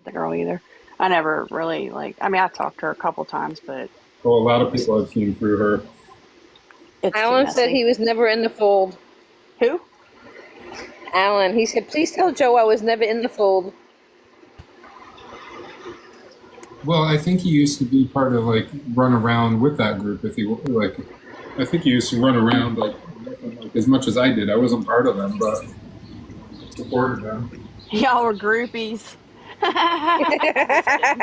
the girl either. I never really I mean, I talked to her a couple times, but Well, a lot of people have seen through her. it's too Alan said messy. he was never in the fold. Who? Alan, he said, please tell Joe I was never in the fold. Well, I think he used to be part of run around with that group. If he I think he used to run around as much as I did. I wasn't part of them, but supported them. Y'all were groupies. I'm just kidding.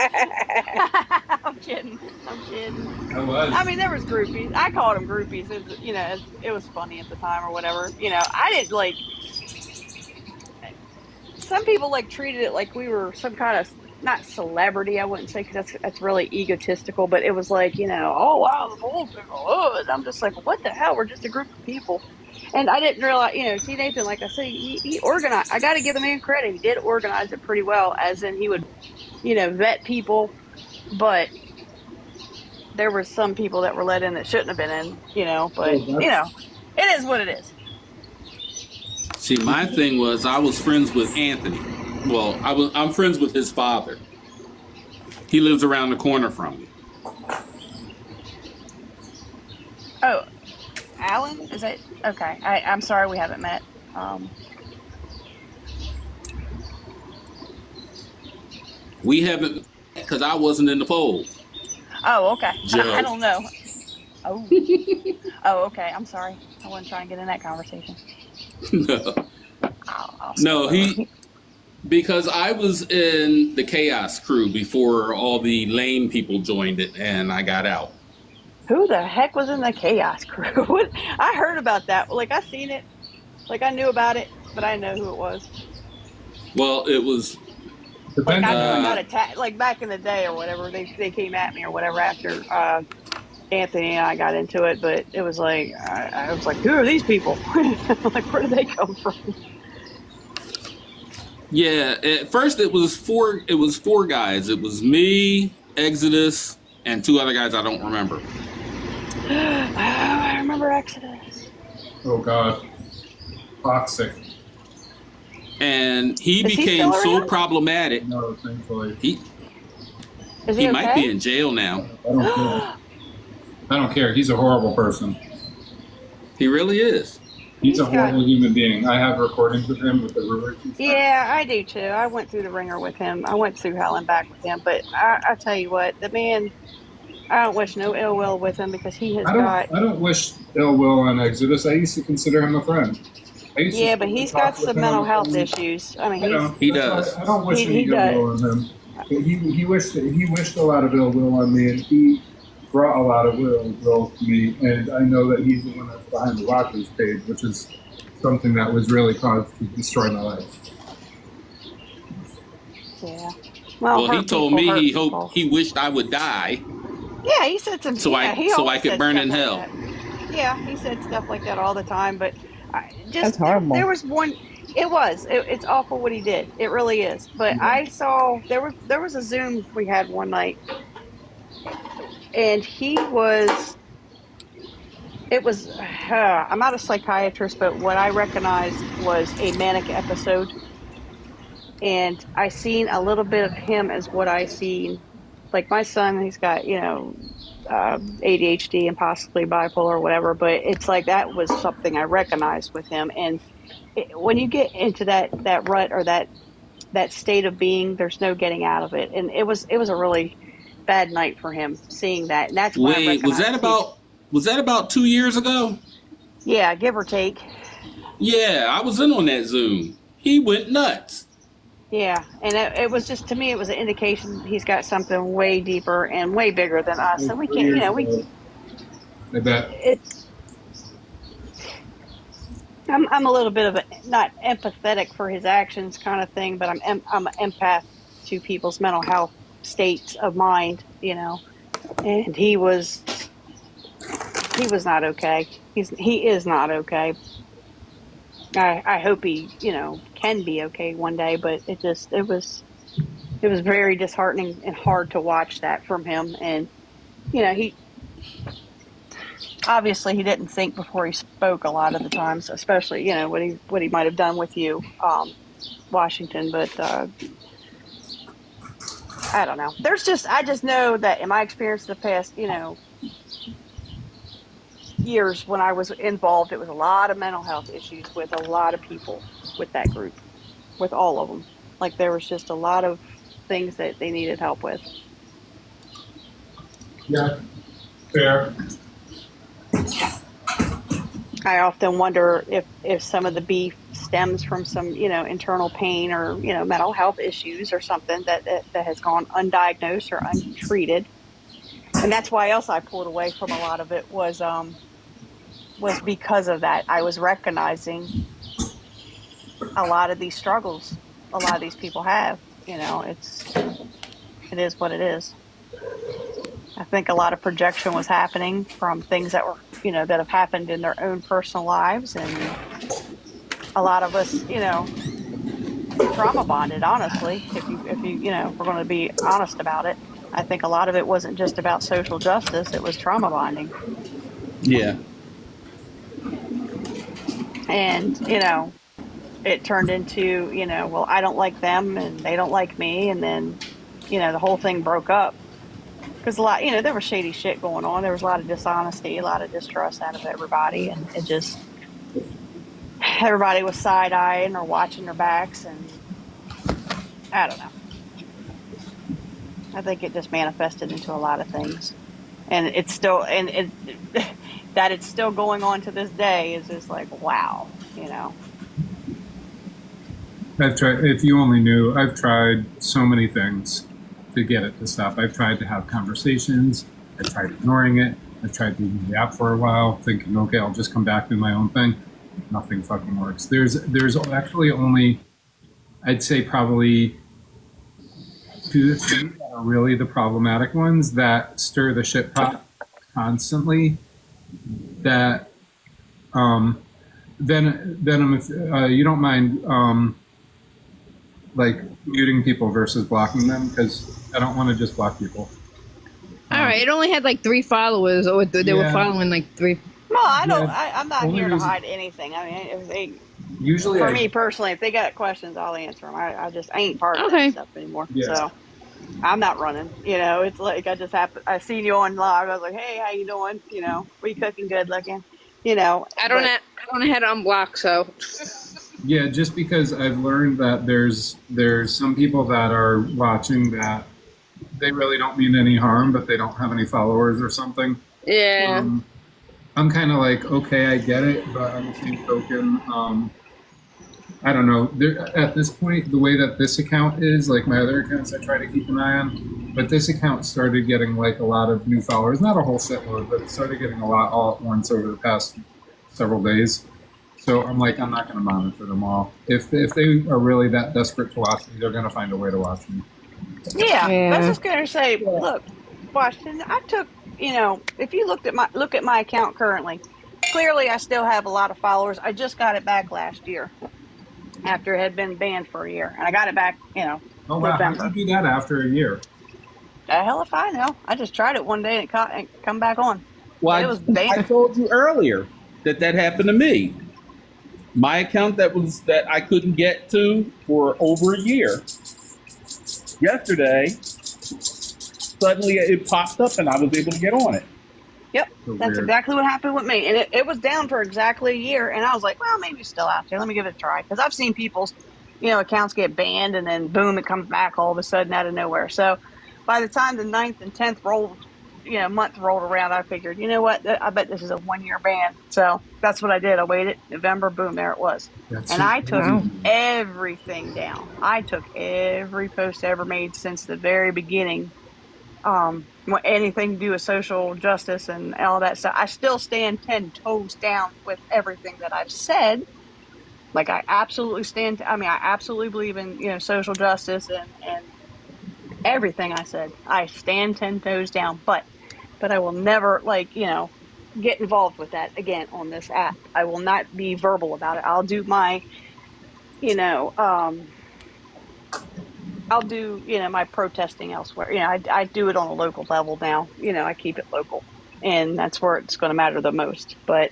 I'm kidding. I'm kidding. I was. I mean, there was groupies. I called them groupies. It was funny at the time or whatever. I didn't some people treated it like we were some kind of not celebrity. I wouldn't say because that's really egotistical, but it was oh wow, the bold people. Oh, and I'm just like, what the hell? We're just a group of people. And I didn't realize, T. Nathan, like I say, he organized. I got to give the man credit. He did organize it pretty well, as in he would, vet people, but there were some people that were let in that shouldn't have been in, but Well, that's it is what it is. See, my thing was I was friends with Anthony. Well, I'm friends with his father. He lives around the corner from me. Oh, Alan, is that okay? I'm sorry we haven't met. We haven't, because I wasn't in the fold. Oh, okay. Joe. I don't know. Oh, oh, okay. I'm sorry. I wasn't trying to get in that conversation. No, I'll no, because I was in the Chaos crew before all the lame people joined it, and I got out. Who the heck was in the Chaos crew? I heard about that. I seen it. I knew about it, but I didn't know who it was. Well, it was. I knew I got attacked. Back in the day or whatever, they came at me or whatever after Anthony and I got into it. But it was I was like, who are these people? Where did they come from? Yeah, at first it was four. It was four guys. It was me, Exodus, and two other guys I don't remember. I remember Exodus. Oh God, toxic. And he Is he became still so around? problematic. No, thankfully. He Is he okay? might be in jail now. I don't care. I don't care. He's a horrible person. He really is. He's a horrible human being. I have recordings with him with the rumors. Yeah, I do too. I went through the ringer with him. I went through hell and back with him. But I tell you what, the man, I don't wish no ill will with him because he has I don't wish ill will on Exodus. I used to consider him a friend. Yeah, but he's got some mental health issues. I mean, he does. I don't wish any ill will on him. He wished a lot of ill will on me, and he brought a lot of ill will to me. And I know that he's the one that's behind the Watchers page, which is something that was really caused to destroy my life. Yeah. Well, he told me he wished I would die. Yeah, he said some. So I could burn in hell. Yeah, he said stuff like that all the time. But that's horrible. There was one. It's awful what he did. It really is. But I saw there was a Zoom we had one night, and he was. It was. I'm not a psychiatrist, but what I recognized was a manic episode, and I seen a little bit of him as what I seen. Like my son, he's got ADHD and possibly bipolar or whatever, but it's that was something I recognized with him. And when you get into that rut or that state of being, there's no getting out of it. And it was a really bad night for him seeing that. And that's why I was that about 2 years ago? Yeah, give or take. Yeah, I was in on that Zoom. He went nuts. Yeah, and it was just, to me, it was an indication he's got something way deeper and way bigger than us. And we can't, I bet. I'm a little bit of not empathetic for his actions kind of thing, but I'm an empath to people's mental health states of mind, and he was not okay. He is not okay. I hope he, can be okay one day, but it was very disheartening and hard to watch that from him. And, he obviously he didn't think before he spoke a lot of the times, especially, what he might have done with you, Washington. But I don't know. I just know that in my experience the past, years when I was involved, it was a lot of mental health issues with a lot of people with that group, with all of them. Like there was just a lot of things that they needed help with. Yeah, fair. I often wonder if some of the beef stems from some, internal pain or, mental health issues or something that has gone undiagnosed or untreated. And that's why else I pulled away from a lot of it was because of that. I was recognizing a lot of these struggles a lot of these people have. It is what it is. I think a lot of projection was happening from things that were, that have happened in their own personal lives, and a lot of us, trauma bonded. Honestly, if we're going to be honest about it, I think a lot of it wasn't just about social justice; it was trauma bonding, Yeah. and it turned into, well, I don't like them and they don't like me, and then, the whole thing broke up. Because a lot, there was shady shit going on. There was a lot of dishonesty, a lot of distrust out of everybody, and it just everybody was side eyeing or watching their backs, and I don't know. I think it just manifested into a lot of things, and it's still and it that it's still going on to this day is just like wow. I've tried. If you only knew, I've tried so many things to get it to stop. I've tried to have conversations. I've tried ignoring it. I've tried leaving the app for a while, thinking, okay, I'll just come back to my own thing. Nothing fucking works. There's actually only, I'd say probably two to three that are really the problematic ones that stir the shit pot constantly. That then if you don't mind like muting people versus blocking them, because I don't want to just block people. All right, it only had like 3 followers, or they were Yeah. following like 3. No, I don't. Yeah, I'm not only here to reason- hide anything. I mean, if they, Usually, for me personally, if they got questions, I'll answer them. I ain't part of Okay. that stuff anymore. Yeah. So I'm not running. It's like I just happened. I seen you on live. I was like, hey, how you doing? We cooking good looking. I don't have to unblock, so. Yeah, just because I've learned that there's some people that are watching that they really don't mean any harm, but they don't have any followers or something. Yeah. I'm kind of like, okay, I get it, but on the same token, I don't know. At this point, the way that this account is, like my other accounts, I try to keep an eye on. But this account started getting like a lot of new followers. Not a whole shitload, but it started getting a lot all at once over the past several days. So I'm like, I'm not going to monitor them all. If they are really that desperate to watch me, they're going to find a way to watch me. Yeah, I was Yeah. just gonna say, look, Washington. I took, if you look at my account currently, clearly I still have a lot of followers. I just got it back last year after it had been banned for a year, and I got it back, Oh wow, how November. did you do that after a year? The hell if I know. I just tried it one day and it come back on. Well, It was I banned. told you earlier that happened to me. My account that I couldn't get to for over a year. Yesterday, suddenly it popped up and I was able to get on it. Yep, So that's weird. exactly what happened with me, and it was down for exactly a year, and I was like, well, maybe it's still out there. Let me give it a try, because I've seen people's, accounts get banned, and then boom, it comes back all of a sudden out of nowhere. So by the time the 9th and 10th month rolled around, I figured, you know what, I bet this is a 1-year ban. So that's what I did. I waited. November, boom, there it was. That's And I took Wow. everything down. I took every post I ever made since the very beginning. Anything to do with social justice and all that stuff. I still stand 10 toes down with everything that I've said. Like I absolutely I absolutely believe in, social justice and everything I said. I stand 10 toes down, but I will never get involved with that again on this app. I will not be verbal about it. I'll do my, you know, I'll do, my protesting elsewhere. I do it on a local level now. I keep it local, and that's where it's going to matter the most. But,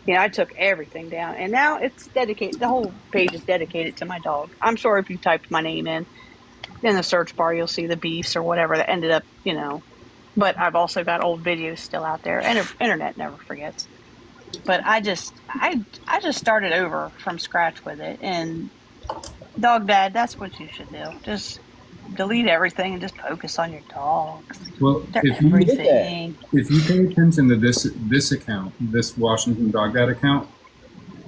I took everything down, and now it's dedicated. The whole page is dedicated to my dog. I'm sure if you typed my name in, in the search bar, you'll see the beefs or whatever that ended up, But I've also got old videos still out there, and internet never forgets. But I just started over from scratch with it, and dog dad, that's what you should do. Just delete everything and just focus on your dogs. Well, They're if you everything. pay attention to this account, this Washington Dog Dad account,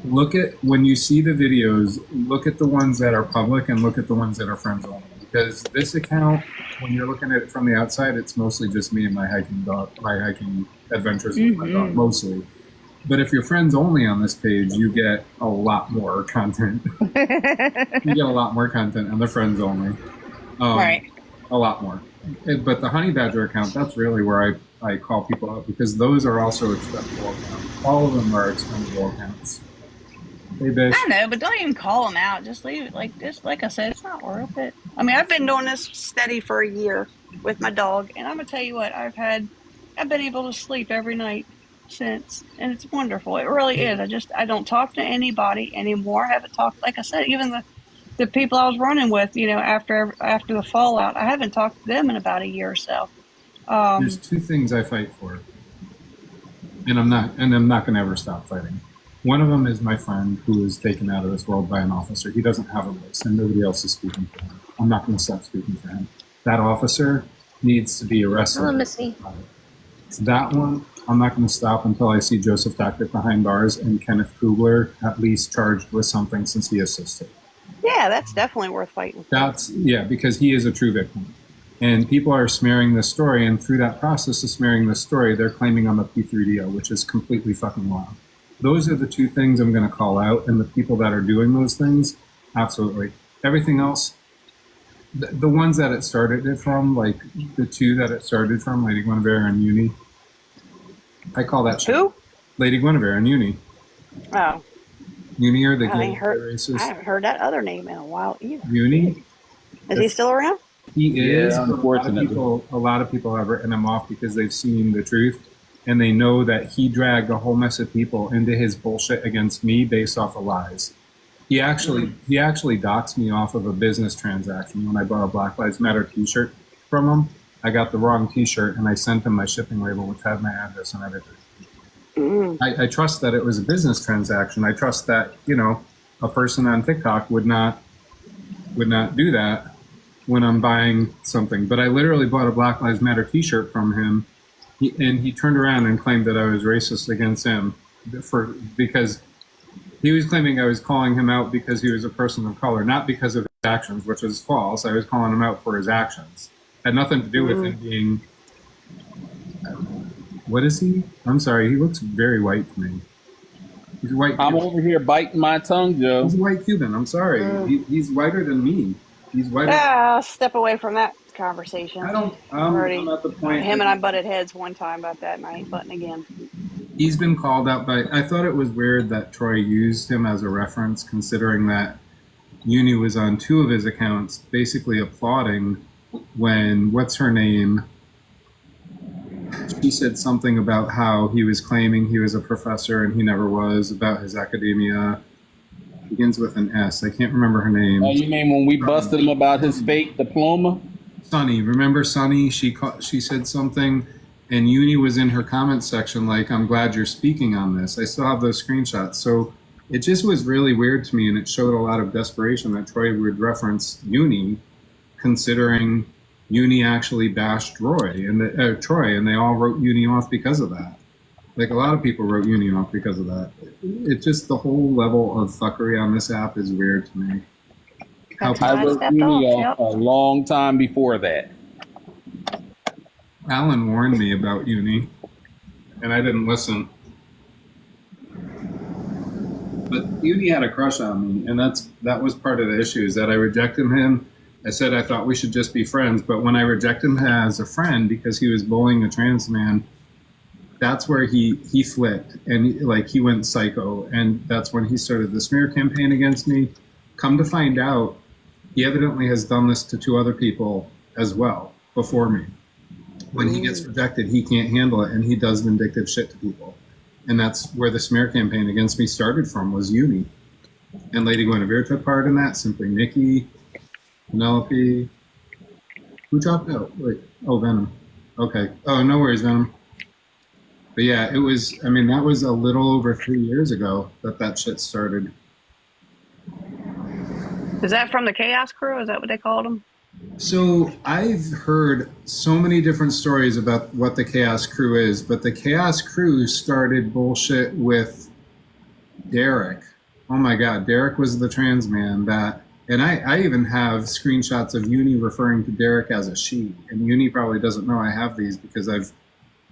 look at when you see the videos, look at the ones that are public and look at the ones that are friends only. Because this account, when you're looking at it from the outside, it's mostly just me and my hiking adventures with my dog, mostly. But if you're friends only on this page, you get a lot more content. You get a lot more content on the friends only. Right. A lot more. But the Honey Badger account, that's really where I call people out, because those are also expendable accounts. All of them are expendable accounts. Hey, Bish. I know, but don't even call them out. Just leave it like I said, it's not worth it. I mean, I've been doing this steady for a year with my dog, and I'm gonna tell you what, I've been able to sleep every night since, and it's wonderful. It really is. I don't talk to anybody anymore. I haven't talked, like I said, even the people I was running with, after the fallout, I haven't talked to them in about a year or so. There's two things I fight for, and I'm not going to ever stop fighting. One of them is my friend who was taken out of this world by an officer. He doesn't have a voice, and nobody else is speaking for him. I'm not going to stop speaking for him. That officer needs to be arrested. Hello, Missy. That one, I'm not going to stop until I see Joseph Tackett behind bars and Kenneth Kugler at least charged with something, since he assisted. Yeah, that's definitely worth fighting for. Because he is a true victim. And people are smearing this story, and through that process of smearing this story, they're claiming I'm a P3DO, which is completely fucking wild. Those are the two things I'm going to call out, and the people that are doing those things, absolutely. Everything else, the ones that it started it from, like the two that it started from, Lady Guinevere and Uni, I call that shit. Who? Lady Guinevere and Uni. Oh. Uni are the I gay racist. I haven't heard that other name in a while either. Uni? Is he still around? He is. Yeah, unfortunately. A lot of people have written him off because they've seen the truth, and they know that he dragged a whole mess of people into his bullshit against me based off of lies. He actually doxed me off of a business transaction when I bought a Black Lives Matter T-shirt from him. I got the wrong T-shirt, and I sent him my shipping label, which had my address and everything. I trust that it was a business transaction. I trust that, a person on TikTok would not do that when I'm buying something. But I literally bought a Black Lives Matter T-shirt from him, and he turned around and claimed that I was racist against him because he was claiming I was calling him out because he was a person of color, not because of his actions, which was false. I was calling him out for his actions. Had nothing to do with him being. What is he? I'm sorry. He looks very white to me. He's a white. I'm over here biting my tongue, Joe. He's a white Cuban. I'm sorry. He's whiter than me. He's whiter. Step away from that conversation. I'm at the point. Him and I butted heads one time about that, and I ain't butting again. He's been called out by. I thought it was weird that Troy used him as a reference, considering that Uni was on two of his accounts, basically applauding when what's her name. She said something about how he was claiming he was a professor and he never was, about his academia. Begins with an S. I can't remember her name. Oh, you mean when we busted him about his fake diploma? Sunny. Remember Sunny? She said something, and Uni was in her comment section like, I'm glad you're speaking on this. I still have those screenshots. So it just was really weird to me, and it showed a lot of desperation that Troy would reference Uni, considering Uni actually bashed Troy, and they all wrote Uni off because of that. Like, a lot of people wrote Uni off because of that. It's just the whole level of fuckery on this app is weird to me. I wrote Uni off a long time before that. Alan warned me about Uni, and I didn't listen. But Uni had a crush on me, and that was part of the issue, is that I rejected him. I said I thought we should just be friends, but when I rejected him as a friend because he was bullying a trans man, that's where he flipped, and he went psycho, and that's when he started the smear campaign against me. Come to find out, he evidently has done this to two other people as well before me. When he gets rejected, he can't handle it, and he does vindictive shit to people. And that's where the smear campaign against me started from, was Uni. And Lady Guinevere took part in that, Simply Nikki, Penelope, Who dropped out? Wait. Oh, Venom. Okay. Oh, no worries, Venom. But yeah, it was. I mean, that was a little over 3 years ago that shit started. Is that from the Chaos Crew? Is that what they called them? So I've heard so many different stories about what the Chaos Crew is, but the Chaos Crew started bullshit with Derek. Oh my God, Derek was the trans man and I even have screenshots of Uni referring to Derek as a she, and Uni probably doesn't know I have these because I've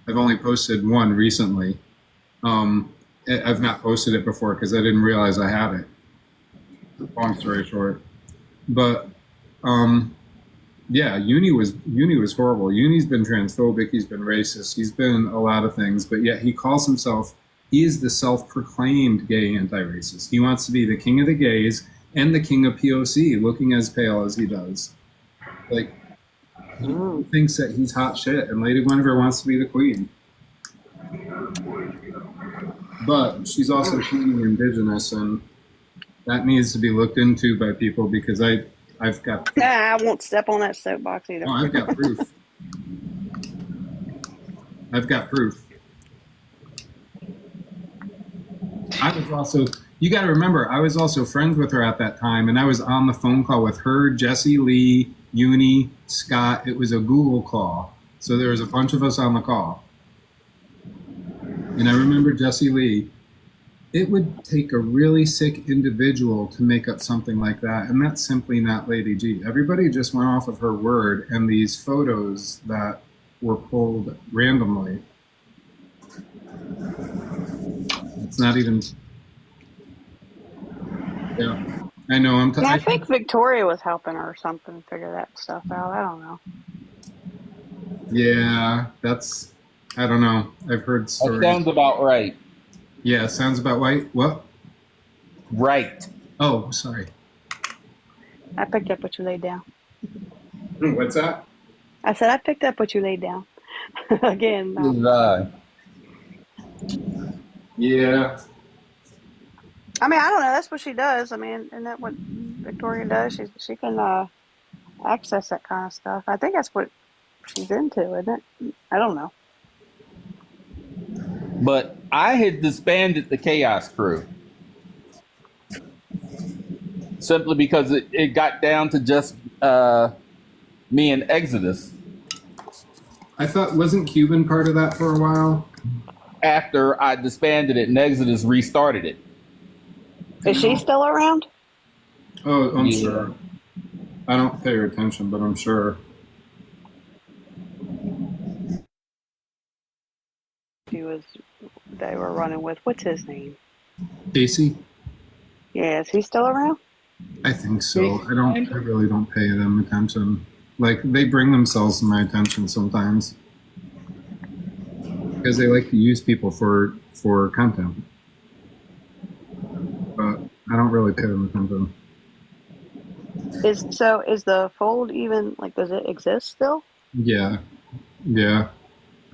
only posted one recently. I've not posted it before because I didn't realize I had it. Long story short, but yeah, Uni was horrible. Uni's been transphobic. He's been racist. He's been a lot of things, but yet he calls himself. He is the self-proclaimed gay anti-racist. He wants to be the king of the gays and the king of POC, looking as pale as he does. Like, he thinks that he's hot shit, and Lady Guinevere wants to be the queen. But she's also truly indigenous, and that needs to be looked into by people because I've got. Nah, I won't step on that soapbox either. Oh, I've got proof. I've got proof. I was also, you got to remember, I was also friends with her at that time, and I was on the phone call with her, Jesse Lee, Uni, Scott. It was a Google call. So there was a bunch of us on the call. And I remember Jesse Lee, it would take a really sick individual to make up something like that, and that's simply not Lady G. Everybody just went off of her word and these photos that were pulled randomly. It's not even. Yeah, I know. I think Victoria was helping her or something figure that stuff out. I don't know. Yeah, that's. I don't know. I've heard stories. That sounds about right. Yeah, sounds about right. What? Right. Oh, sorry. I picked up what you laid down. What's that? I said I picked up what you laid down. Again. Yeah. I mean, I don't know. That's what she does. I mean, isn't that what Victoria does? She can access that kind of stuff. I think that's what she's into, isn't it? I don't know. But I had disbanded the Chaos Crew simply because it got down to just me and Exodus. I thought, wasn't Cuban part of that for a while? After I disbanded it and Exodus restarted it. Is she still around? Oh, I'm sure. I don't pay her attention, but I'm sure. They were running with, what's his name? Casey? Yeah, is he still around? I think so. I really don't pay them attention. Like, they bring themselves to my attention sometimes. Because they like to use people for content. But I don't really pay them attention. Is the fold even, like, does it exist still? Yeah. Yeah.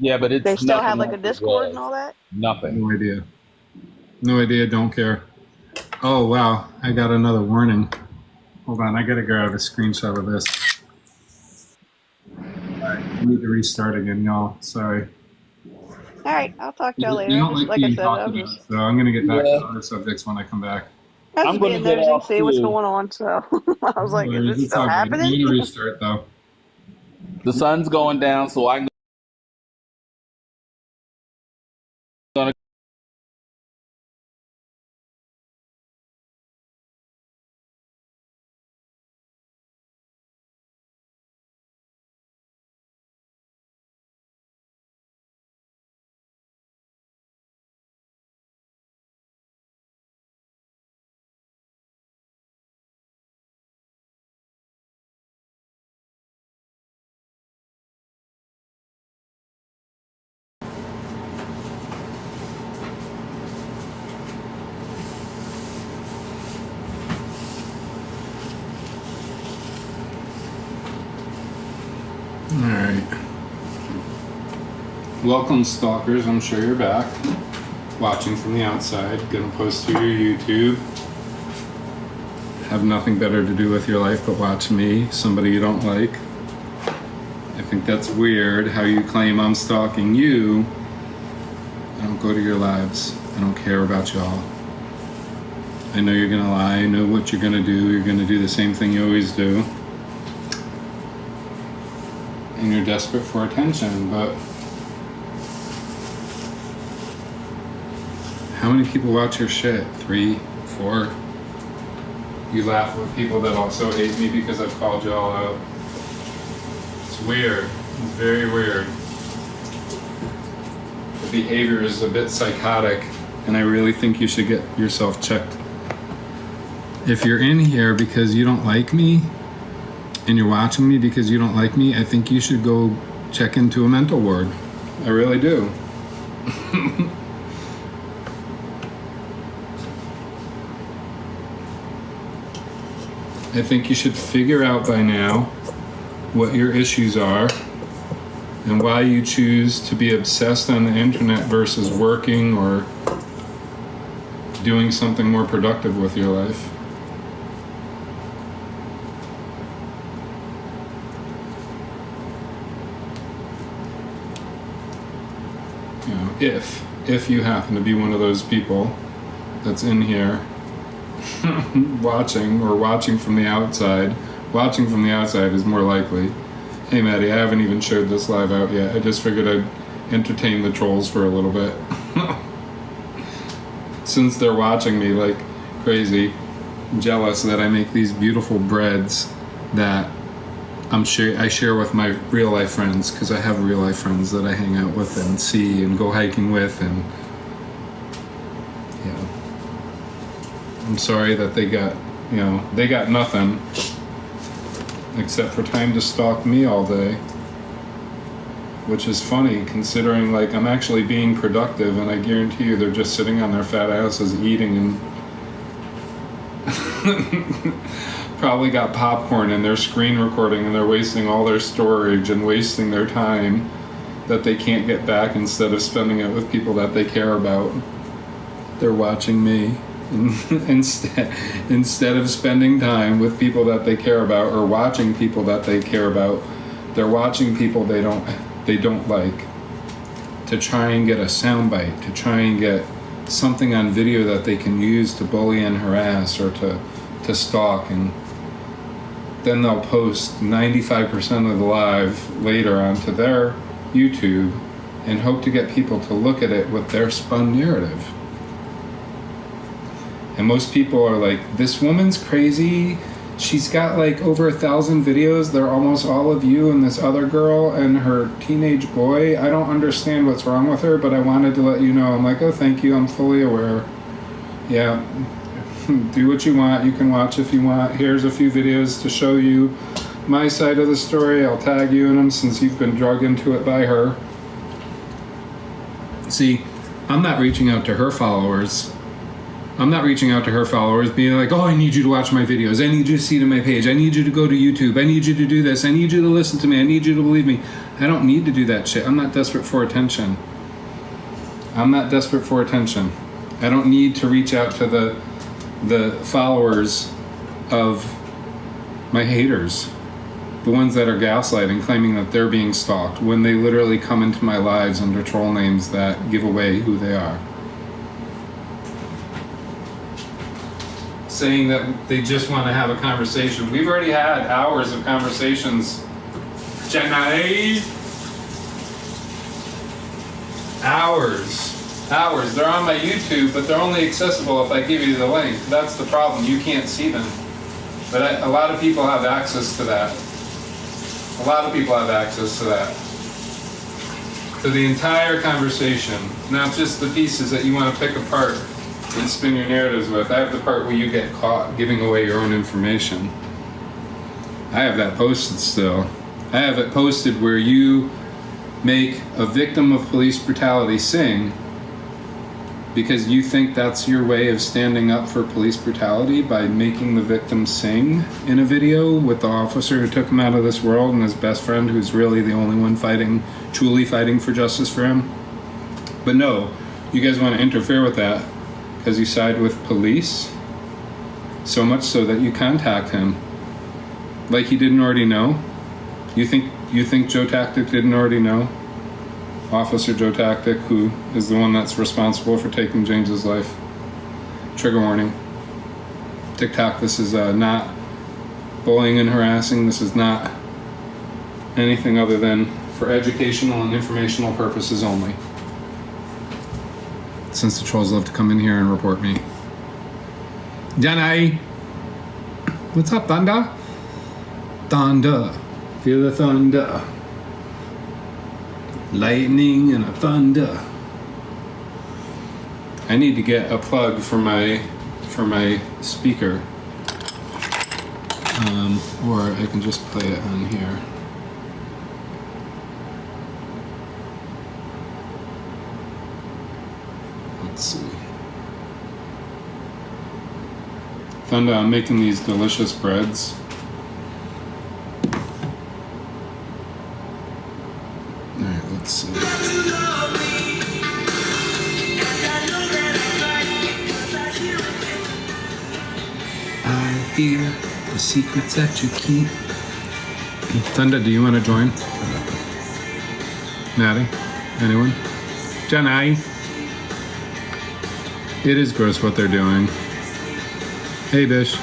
Yeah, but it's they still have like like a Discord and all that? Nothing. No idea. No idea, don't care. Oh wow, I got another warning. Hold on, I gotta grab a screenshot of this. Alright, I need to restart again, y'all. Sorry. Alright, I'll talk to y'all later. You don't like being talked about, so I'm gonna get back to other subjects when I come back. I was being nosy and see what's going on, so I was like, is this still happening? I need to restart though. The sun's going down, so I'm gonna Alright. Welcome, stalkers. I'm sure you're back. Watching from the outside. Gonna post to your YouTube. Have nothing better to do with your life but watch me, somebody you don't like. I think that's weird how you claim I'm stalking you. I don't go to your lives. I don't care about y'all. I know you're gonna lie. I know what you're gonna do. You're gonna do the same thing you always do. And you're desperate for attention, but how many people watch your shit? 3, 4? You laugh with people that also hate me because I've called you all out. It's weird. It's very weird. The behavior is a bit psychotic, and I really think you should get yourself checked. If you're in here because you don't like me, and you're watching me because you don't like me, I think you should go check into a mental ward. I really do. I think you should figure out by now what your issues are and why you choose to be obsessed on the internet versus working or doing something more productive with your life. You know, if you happen to be one of those people that's in here watching from the outside. Watching from the outside is more likely. Hey Maddie, I haven't even shared this live out yet. I just figured I'd entertain the trolls for a little bit. Since they're watching me like crazy, jealous that I make these beautiful breads that I share with my real life friends, because I have real life friends that I hang out with and see and go hiking with, and yeah. I'm sorry that they got nothing except for time to stalk me all day, which is funny considering like I'm actually being productive, and I guarantee you they're just sitting on their fat asses eating and probably got popcorn and they're screen recording and they're wasting all their storage and wasting their time that they can't get back instead of spending it with people that they care about. They're watching me. Instead of spending time with people that they care about or watching people that they care about, they're watching people they don't like, to try and get a soundbite, to try and get something on video that they can use to bully and harass or to stalk, and then they'll post 95% of the live later onto their YouTube and hope to get people to look at it with their spun narrative. And most people are like, this woman's crazy. She's got like over 1,000 videos. They're almost all of you and this other girl and her teenage boy. I don't understand what's wrong with her, but I wanted to let you know. I'm like, oh, thank you. I'm fully aware. Yeah, do what you want. You can watch if you want. Here's a few videos to show you my side of the story. I'll tag you in them since you've been drug into it by her. See, I'm not reaching out to her followers. I'm not reaching out to her followers being like, oh, I need you to watch my videos. I need you to see to my page. I need you to go to YouTube. I need you to do this. I need you to listen to me. I need you to believe me. I don't need to do that shit. I'm not desperate for attention. I'm not desperate for attention. I don't need to reach out to the followers of my haters, the ones that are gaslighting, claiming that they're being stalked, when they literally come into my lives under troll names that give away who they are. Saying that they just want to have a conversation. We've already had hours of conversations. Jenny! Hours. They're on my YouTube, but they're only accessible if I give you the link. That's the problem. You can't see them. But a lot of people have access to that. A lot of people have access to that. To the entire conversation, not just the pieces that you want to pick apart and spin your narratives with. I have the part where you get caught giving away your own information. I have that posted still. I have it posted where you make a victim of police brutality sing because you think that's your way of standing up for police brutality, by making the victim sing in a video with the officer who took him out of this world and his best friend who's really the only one truly fighting for justice for him. But no, you guys want to interfere with that because you side with police, so much so that you contact him like he didn't already know. You think Joe Tactic didn't already know? Officer Joe Tactic, who is the one that's responsible for taking James's life. Trigger warning. TikTok, this is not bullying and harassing. This is not anything other than for educational and informational purposes only. Since the trolls love to come in here and report me. Jenny! What's up, Thunder? Thunder. Feel the thunder. Lightning and a thunder. I need to get a plug for my speaker. Or I can just play it on here. Let's see. Found out I'm making these delicious breads. Alright, let's see. I hear the secrets that you keep. Thunder, do you want to join? Maddie? Anyone? Jenny? It is gross what they're doing. Hey, Bish.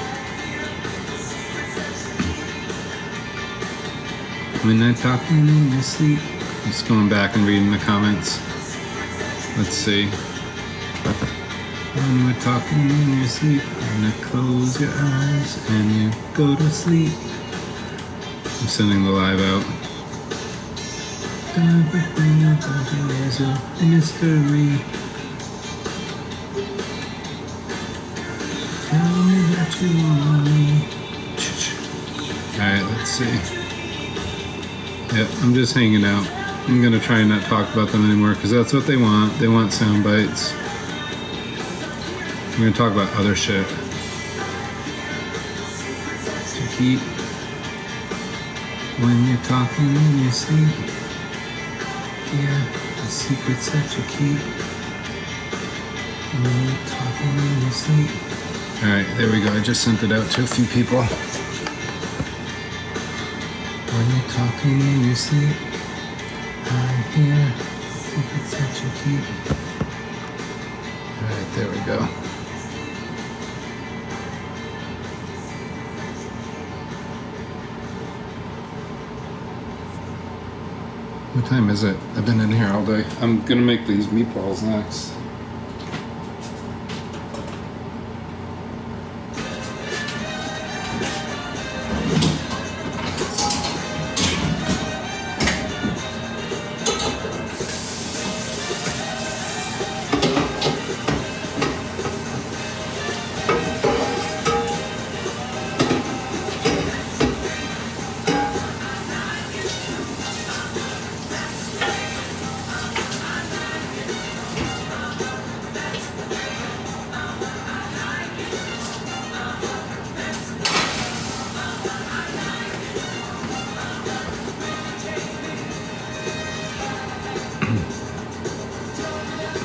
When I'm talking in your sleep. I'm just going back and reading the comments. Let's see. When we're talking in your sleep, when you close your eyes and you go to sleep. I'm sending the live out. Everything about you is a mystery. Tell me that you want me. Alright, let's see. Yep, I'm just hanging out. I'm gonna try and not talk about them anymore because that's what they want. They want sound bites. I'm gonna talk about other shit. To keep when you're talking in your sleep. Yeah, the secrets that you keep when you're talking in your sleep. Alright, there we go. I just sent it out to a few people. When you're talking in your sleep, I hear secrets that you keep. Alright, there we go. What time is it? I've been in here all day. I'm gonna make these meatballs next.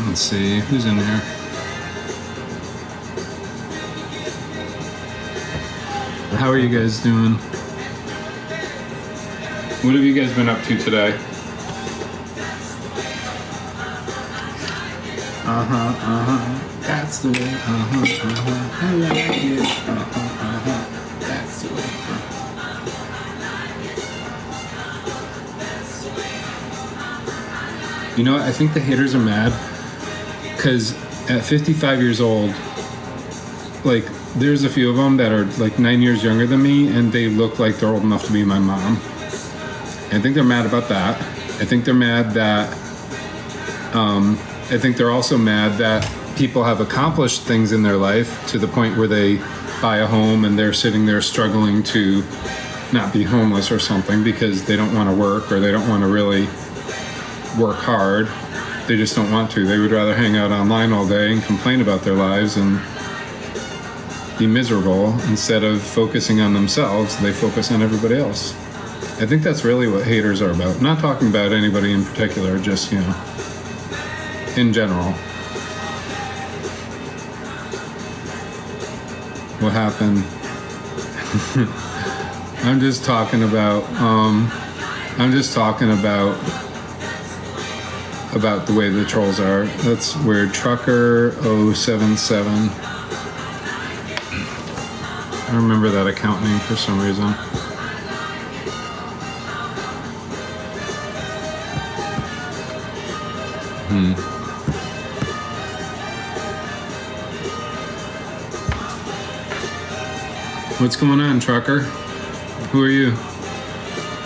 Let's see, who's in here? How are you guys doing? What have you guys been up to today? That's the way. I like it. That's the way. You know what? I think the haters are mad because at 55 years old, like, there's a few of them that are like 9 years younger than me and they look like they're old enough to be my mom. I think they're mad about that. I think they're mad that I think they're also mad that people have accomplished things in their life to the point where they buy a home and they're sitting there struggling to not be homeless or something because they don't want to work or they don't want to really work hard. They just don't want to. They would rather hang out online all day and complain about their lives and be miserable instead of focusing on themselves. They focus on everybody else. I think that's really what haters are about. I'm not talking about anybody in particular, just, you know, in general. What happened? I'm just talking about I'm just talking about the way the trolls are. That's weird. Trucker 077. I remember that account name for some reason. What's going on, Trucker? Who are you?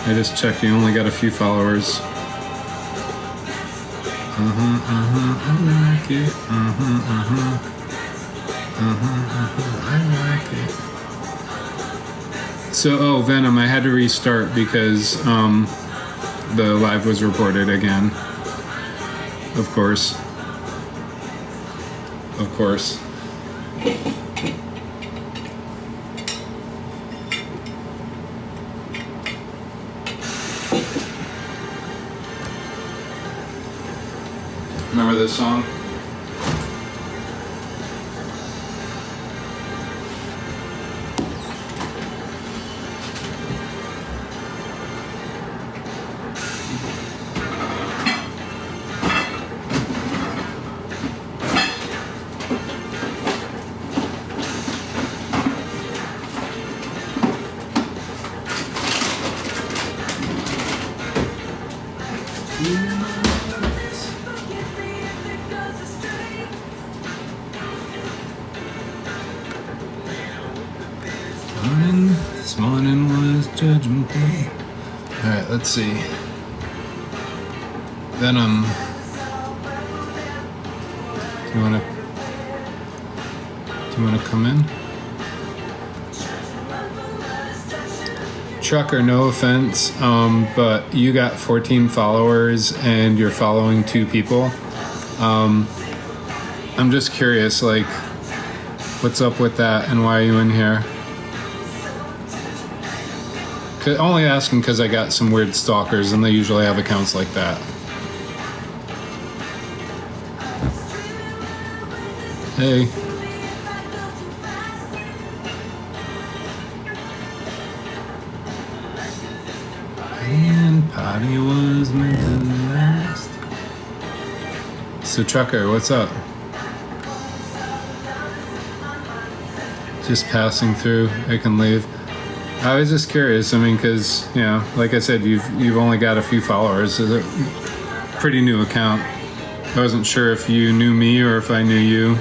I just checked. You only got a few followers. I like it. I like it. So, oh, Venom, I had to restart because the live was reported again. Of course. Of course. Remember this song? This morning was Judgment Day. Alright, let's see. Venom. Do you wanna come in? Trucker, no offense, but you got 14 followers and you're following 2 people. I'm just curious, like, what's up with that and why are you in here? Only asking because I got some weird stalkers and they usually have accounts like that. Hey. And party was meant to last. So Trucker, what's up? Just passing through. I can leave. I was just curious. I mean, because you know, like I said, you've only got a few followers. It's a pretty new account. I wasn't sure if you knew me or if I knew you.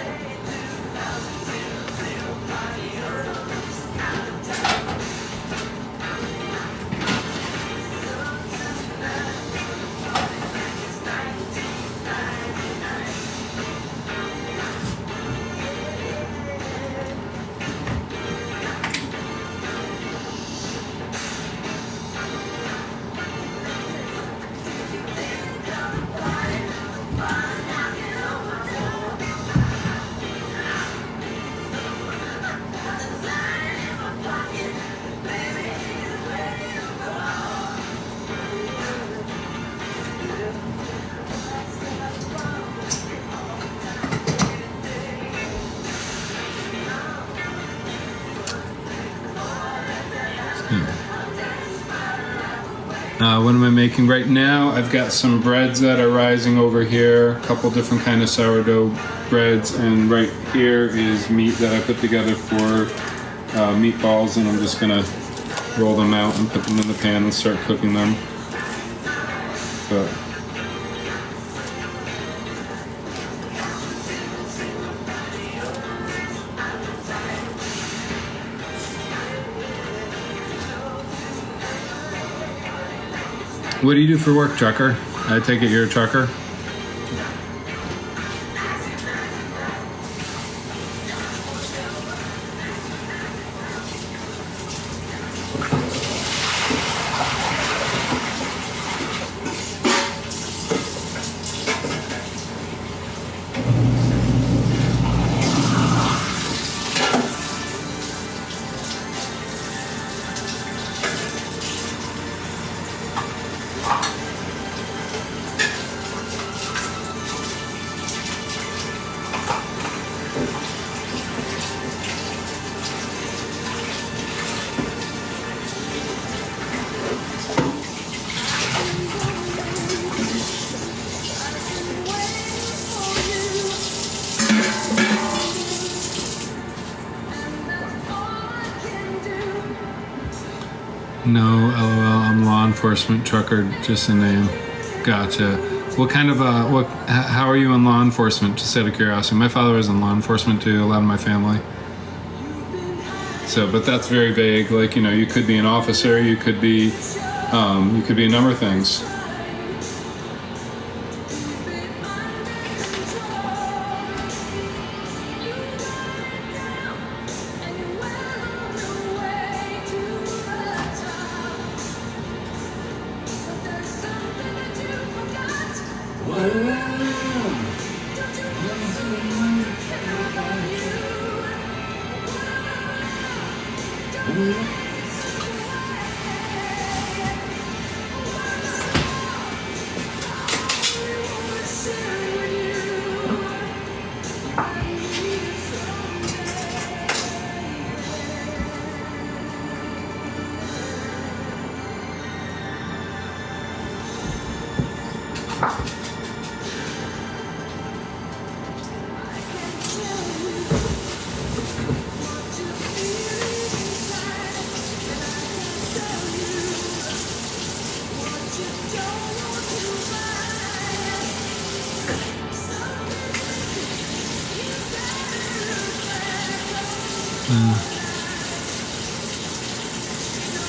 What am I making right now? I've got some breads that are rising over here, a couple different kind of sourdough breads, and right here is meat that I put together for meatballs, and I'm just gonna roll them out and put them in the pan and start cooking them. But what do you do for work, Trucker? I take it you're a trucker? No, LOL. I'm law enforcement trucker, just a name. Gotcha. What kind of How are you in law enforcement? Just out of curiosity. My father was in law enforcement too. A lot of my family. So, but that's very vague. Like, you could be an officer. You could be a number of things.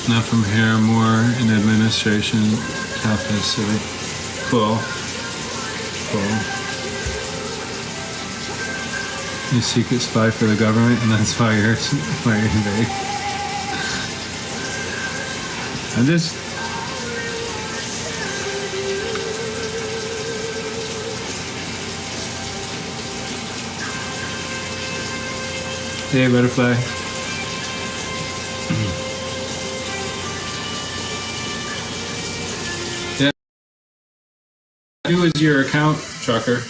Not from here, more in administration, Cafe City. Cool. You secret spy for the government, and that's why you're vague. I'm just. Hey, butterfly. Yeah. Who is your account, trucker?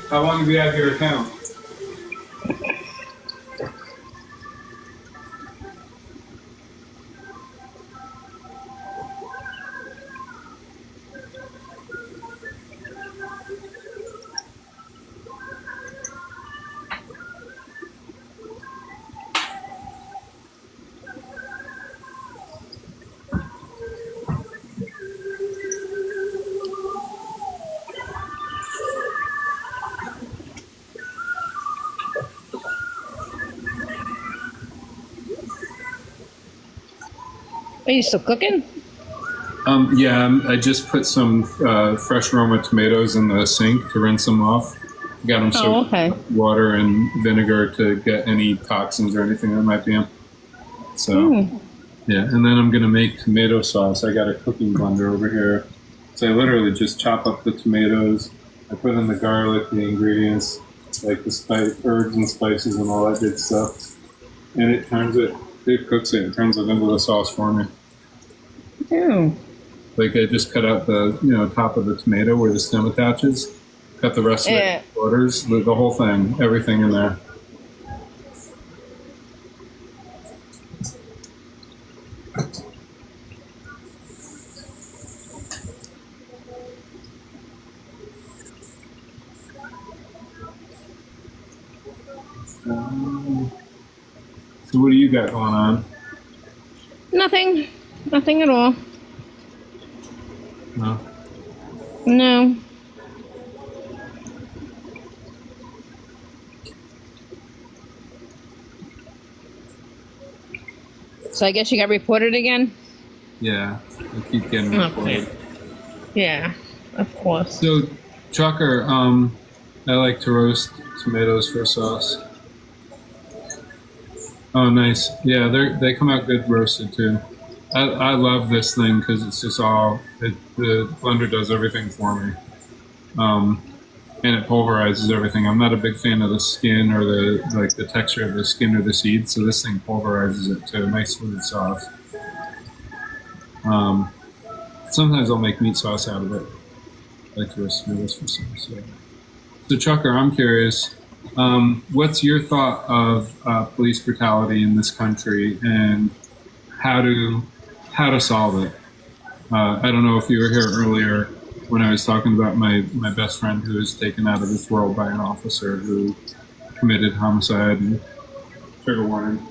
How long have you had your account? Are you still cooking? Yeah, I just put some fresh Roma tomatoes in the sink to rinse them off. Got them soaked with water and vinegar to get any toxins or anything that might be in. So, yeah, and then I'm gonna make tomato sauce. I got a cooking blender over here. So I literally just chop up the tomatoes. I put in the garlic, the ingredients, like the herbs and spices and all that good stuff. And it cooks it, turns it into the sauce for me. Oh. Like I just cut out the top of the tomato where the stem attaches, cut the rest of it in quarters, the whole thing, everything in there. So what do you got going on? Nothing at all. No. No. So I guess you got reported again? Yeah, I keep getting reported. Yeah, of course. So, trucker, I like to roast tomatoes for sauce. Oh, nice. Yeah, they come out good roasted too. I love this thing because it's just the blender does everything for me. And it pulverizes everything. I'm not a big fan of the skin or the texture of the skin or the seeds, so this thing pulverizes it to a nice smooth sauce. Sometimes I'll make meat sauce out of it. I like to roast tomatoes for sauce. So Chucker, I'm curious, what's your thought of police brutality in this country and how to solve it? I don't know if you were here earlier when I was talking about my best friend who was taken out of this world by an officer who committed homicide and trigger warning.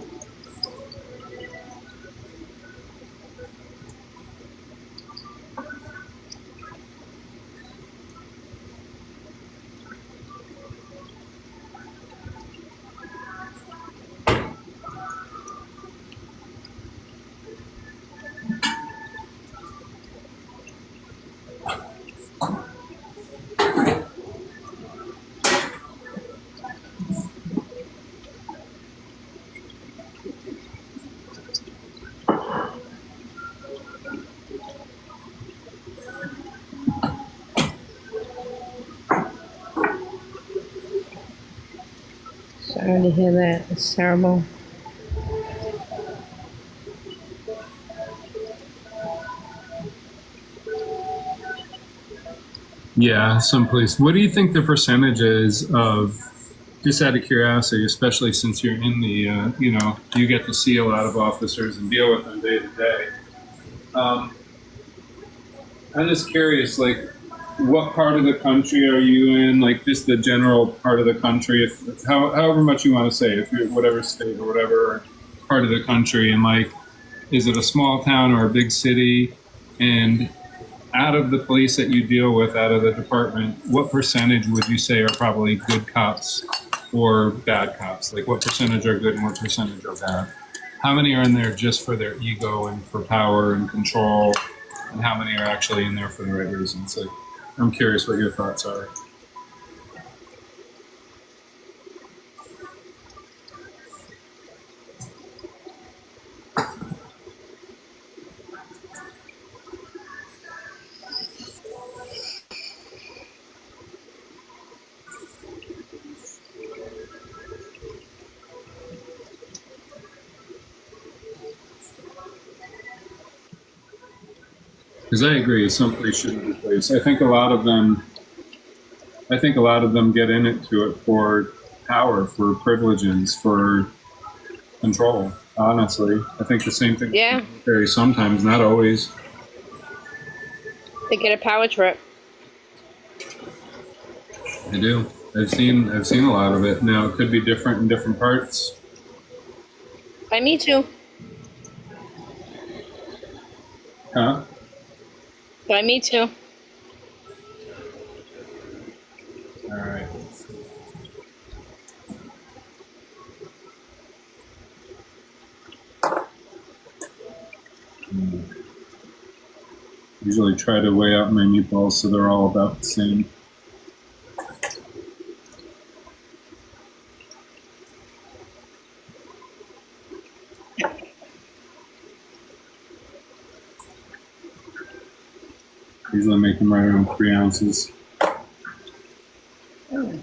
sorry to hear that. It's terrible. Yeah, someplace. What do you think the percentage is of, just out of curiosity, especially since you're in the, you get to see a lot of officers and deal with them day to day. Um, I'm just curious, like, what part of the country are you in? Like, just the general part of the country, if however much you want to say, if you're whatever state or whatever part of the country, and like, is it a small town or a big city? And out of the police that you deal with, out of the department, what percentage would you say are probably good cops or bad cops? Like, what percentage are good and what percentage are bad? How many are in there just for their ego and for power and control? And how many are actually in there for the right reasons? Like, I'm curious what your thoughts are. Because I agree, some police shouldn't be police. I think a lot of them get into it for power, for privileges, for control. Honestly, I think the same thing with the Yeah, military sometimes, not always. they get a power trip. I do. I've seen a lot of it. Now it could be different in different parts. By me too. Huh? By me too. All right. Usually try to weigh out my meatballs so they're all about the same. Usually make them right around 3 ounces. Uh,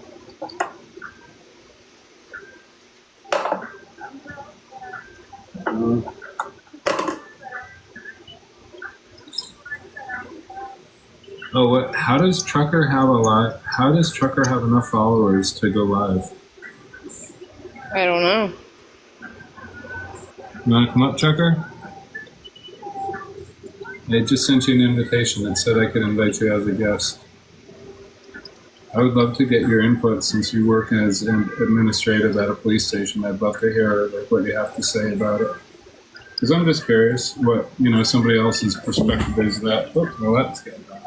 oh, what? How does Trucker have a lot? How does Trucker have enough followers to go live? I don't know. You want to come up, Trucker? I just sent you an invitation that said I could invite you as a guest. I would love to get your input since you work as an administrative at a police station. I'd love to hear like what you have to say about it. Because I'm just curious what somebody else's perspective is. That oh, well, that's getting done.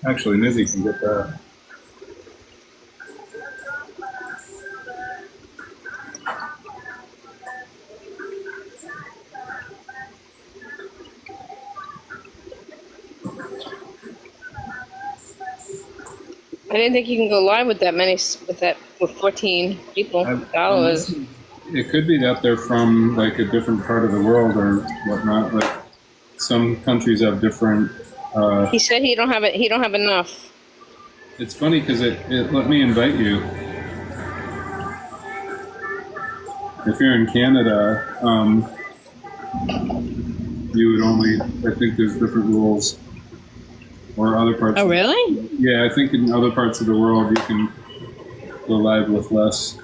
Actually, Nizzy can get that. I didn't think you can go live with that many, with 14 people, followers. It could be that they're from like a different part of the world or whatnot. Like some countries have different. He said he don't have it. He don't have enough. It's funny because it let me invite you. If you're in Canada, you would only. I think there's different rules. Or other parts. Oh, really? Yeah, I think in other parts of the world you can go live with less.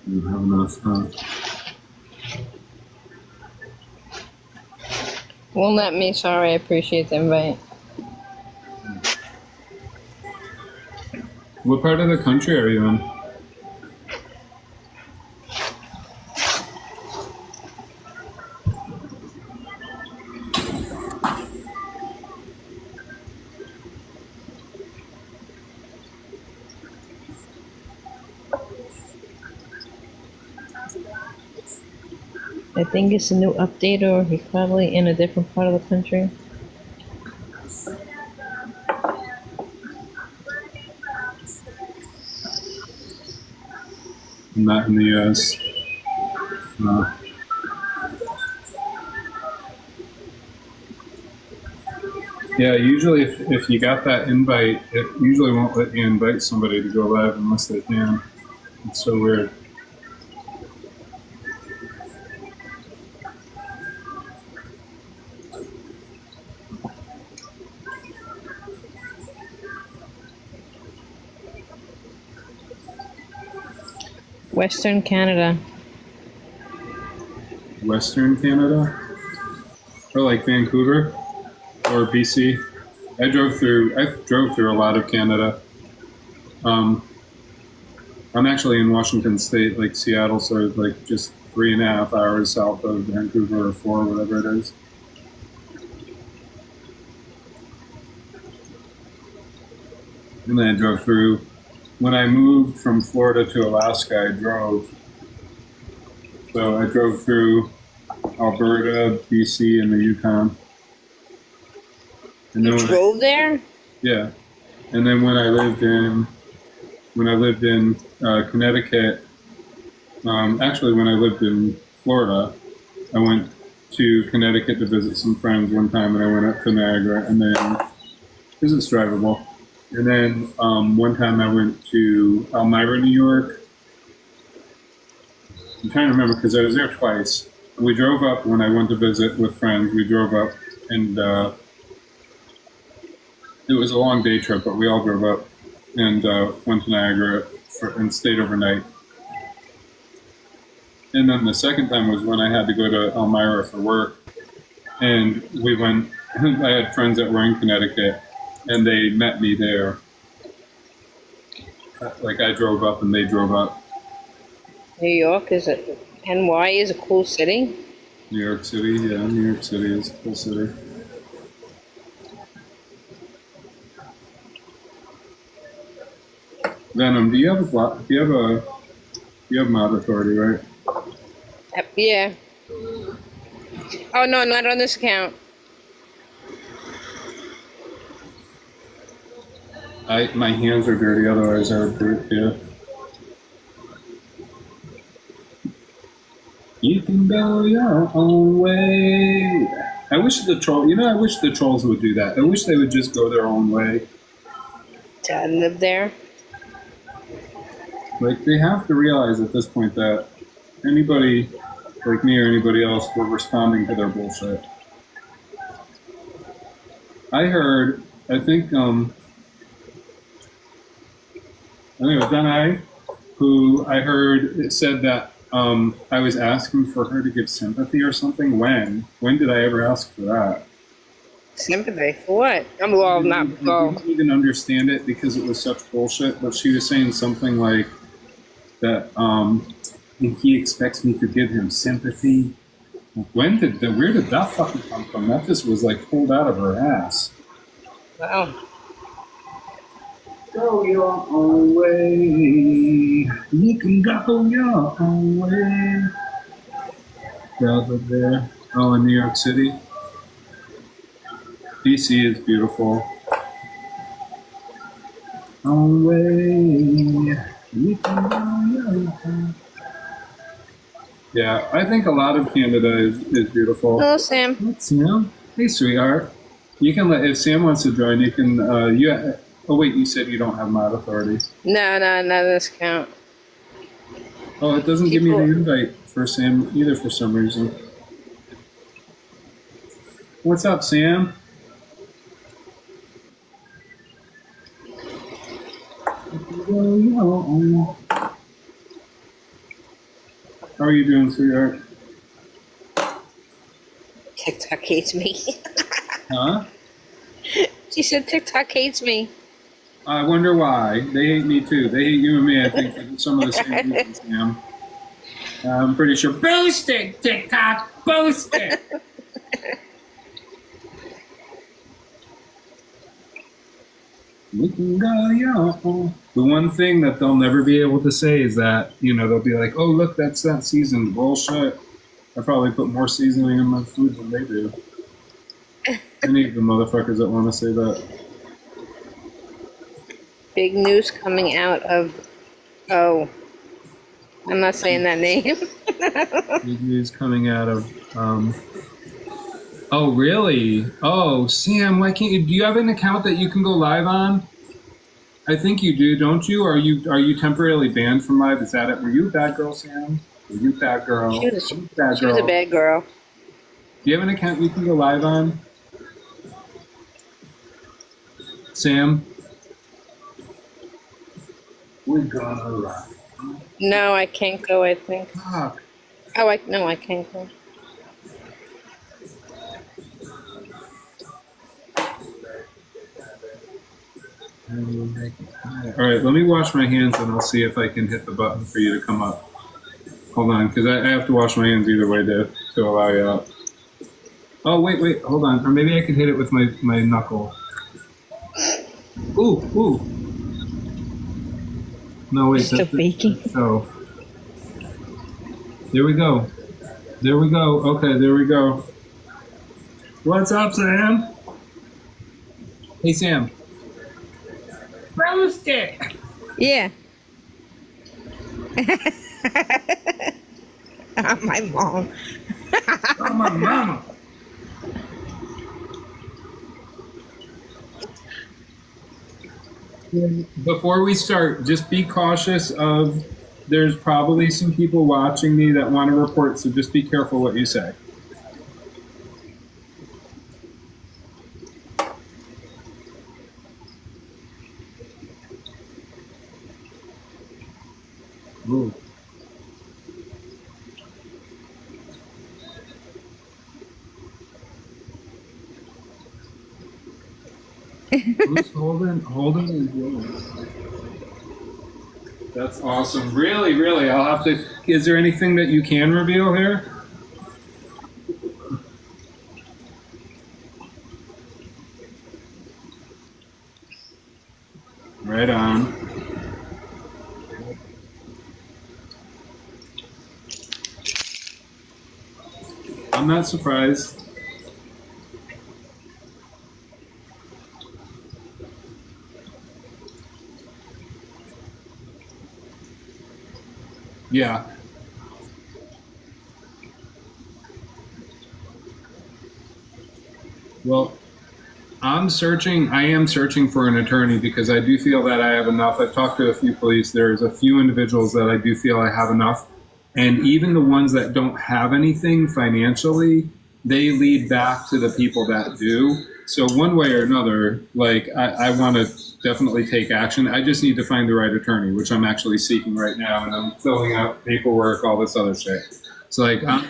You have enough, huh? Won't let me. Sorry. I appreciate the invite. What part of the country are you in? I think it's a new update, or he's probably in a different part of the country. Not in the U.S. Yeah, usually if you got that invite, it usually won't let you invite somebody to go live unless they can. It's so weird. Western Canada. Western Canada, or like Vancouver or BC. I drove through a lot of Canada. Um, I'm actually in Washington State, like Seattle, so like just 3.5 hours south of Vancouver or four, whatever it is. And then I drove through. When I moved from Florida to Alaska, I drove. So I drove through Alberta, BC, and the Yukon. And You then drove there? yeah, and then when I lived in Connecticut, actually when I lived in Florida, I went to Connecticut to visit some friends one time, and I went up to Niagara, and then because it's drivable. And then one time I went to Elmira, New York. I'm trying to remember because I was there twice. We drove up when I went to visit with friends. We drove up, and it was a long day trip, but we all drove up and went to Niagara and stayed overnight. And then the second time was when I had to go to Elmira for work, and we went. I had friends that were in Connecticut, and they met me there. Like I drove up and they drove up. New York is a NY is a cool city. New York City, yeah, New York City is a cool city. Venom, do you have mod authority, right? Yeah. Oh no, not on this account. My hands are dirty, otherwise I would do it. Yeah. You can go your own way. I wish the trolls would do that. I wish they would just go their own way. Dad lived there. Like they have to realize at this point that anybody like me or anybody else, we're responding to their bullshit. I heard, I think it was Danae, who I heard it said that I was asking for her to give sympathy or something. When did I ever ask for that? Sympathy for what? I'm well, not I well. didn't even understand it because it was such bullshit. But she was saying something like that. He expects me to give him sympathy. Where did that fucking come from? That just was like pulled out of her ass. Wow. Go your own way. You can go your own way. Girls up there. Oh, in New York City. DC is beautiful. Own way. You can go your own. Yeah, I think a lot of Canada is beautiful. Hello, Sam. What's Sam? Hey, sweetheart. You can if Sam wants to join, you can. Oh wait, you said you don't have mod authority. No, not on this account. Oh, it doesn't give me the invite for Sam either for some reason. What's up, Sam? How are you doing, sweetheart? TikTok hates me. Huh? She said TikTok hates me. I wonder why. They hate me too. They hate you and me, I think, for some of the same reasons, Sam. I'm pretty sure. Boost it, TikTok! Boost it! We can go, yo. The one thing that they'll never be able to say is that, they'll be like, oh, look, that's that seasoned. Bullshit. I probably put more seasoning in my food than they do. Any of the motherfuckers that want to say that. Big news coming out of. Oh, I'm not saying that name. Big news coming out of Oh, really? Oh, Sam, why can't you? Do you have an account that you can go live on? I think you do, don't you? Are you temporarily banned from live? Is that it? Were you a bad girl, Sam? Were you a bad girl? Were you a bad She was a girl? bad girl. Do you have an account you can go live on, Sam? We're gonna rock. No, I can't go. I think. Fuck. Oh, I no, I can't go. All right, let me wash my hands and I'll see if I can hit the button for you to come up. Hold on, because I have to wash my hands either way to allow you out. Oh, wait, hold on. Or maybe I could hit it with my knuckle. Ooh. No, wait. Still baking. So, there we go. There we go. Okay, there we go. What's up, Sam? Hey, Sam. Roast it. Yeah. My mom. Oh, my mama. Before we start, just be cautious of, there's probably some people watching me that want to report, so just be careful what you say. Ooh. Who's holding and blowing? That's awesome. Really, I'll have to. Is there anything that you can reveal here? Right on. I'm not surprised. Yeah. Well, I am searching for an attorney because I do feel that I have enough. I've talked to a few police. There's a few individuals that I do feel I have enough. And even the ones that don't have anything financially, they lead back to the people that do. So one way or another, like I want to definitely take action. I just need to find the right attorney, which I'm actually seeking right now. And I'm filling out paperwork, all this other shit. It's like, yeah.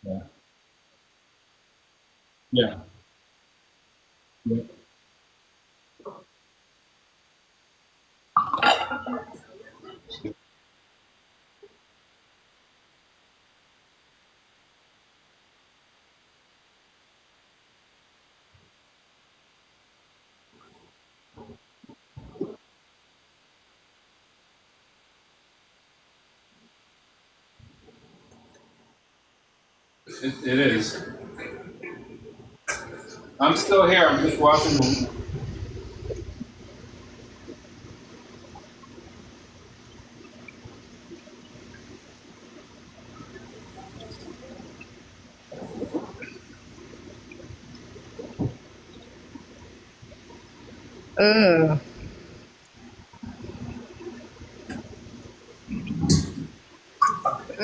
Yeah. Yeah. It is. I'm still here. I'm just watching them. Ugh.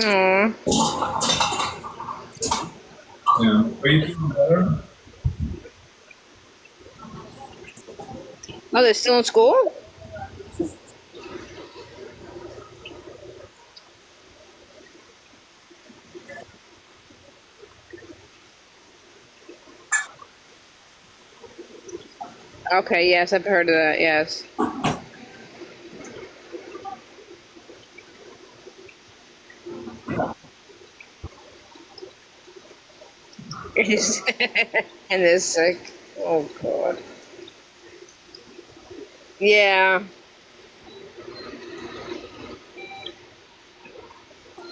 Aw. Yeah. Are you feeling better? Oh, they're still in school? Okay, yes, I've heard of that, yes. And they're sick. Oh, God. Yeah.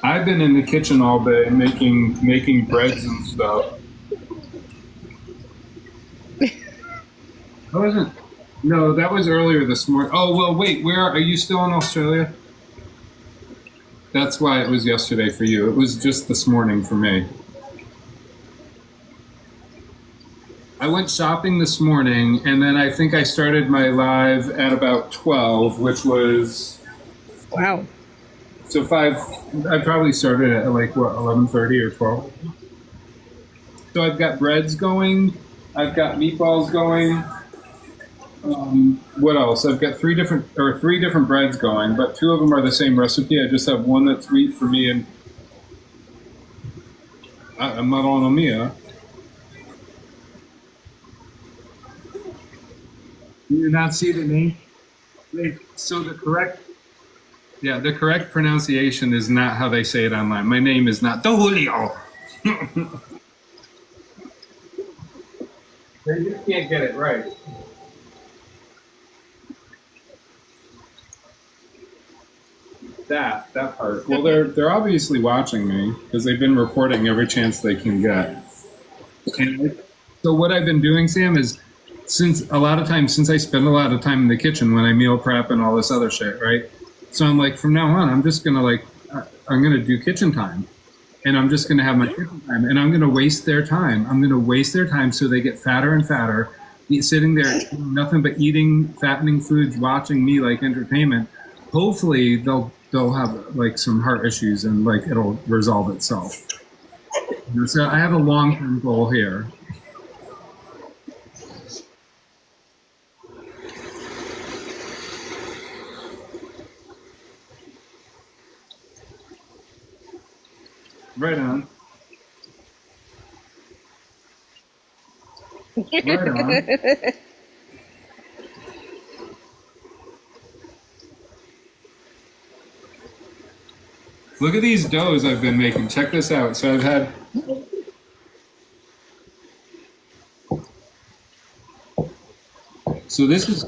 I've been in the kitchen all day making breads and stuff. I wasn't. No, that was earlier this morning. Oh, well, wait, where are you still in Australia? That's why it was yesterday for you. It was just this morning for me. I went shopping this morning, and then I think I started my live at about 12, which was Wow. so 5. I probably started at like what 11:30 or 12. So I've got breads going, I've got meatballs going. What else? I've got three different breads going, but two of them are the same recipe. I just have one that's wheat for me and marrano mia. Do you not see the name? So the correct pronunciation is not how they say it online. My name is not Julio. They just can't get it right. That part. Well, they're obviously watching me because they've been reporting every chance they can get. And so what I've been doing, Sam, is since I spend a lot of time in the kitchen when I meal prep and all this other shit, right? So I'm like, from now on, I'm gonna do kitchen time, and I'm just gonna have my kitchen time, and I'm gonna waste their time. I'm gonna waste their time so they get fatter and fatter, sitting there nothing but eating fattening foods, watching me like entertainment. Hopefully they'll have like some heart issues and like it'll resolve itself. So I have a long-term goal here. Right on. Right on. Look at these doughs I've been making. Check this out. So I've had. So this is